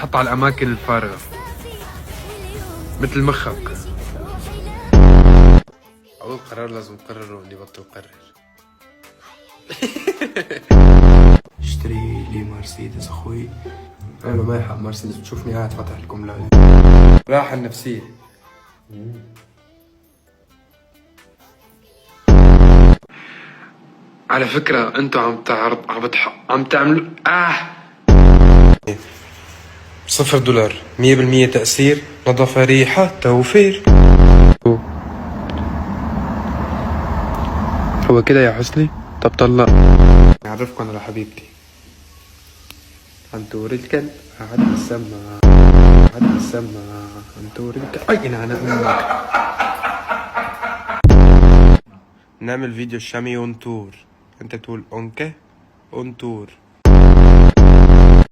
ينحط على الأماكن الفارغة مثل مخك. أول قرار لازم تقرره اللي بطل قرر. اشتري لي مرسيدس اخوي. انا ما يحق مرسيدس، بتشوفني قاعد فاتح لكم لايف. راحة النفسية. على فكرة انتوا عم تعملوا $0 100% تأثير، نظافة، ريحة، توفير. هو كده يا حسني؟ طب طلع. أعرفكم أنا لحبيبتي. عنتور الكلب قاعد على السما، قاعد على السما، عنتور الكلب. أي أنا أمك. نعمل فيديو الشامي اون تور، أنت تقول أونكه اون تور.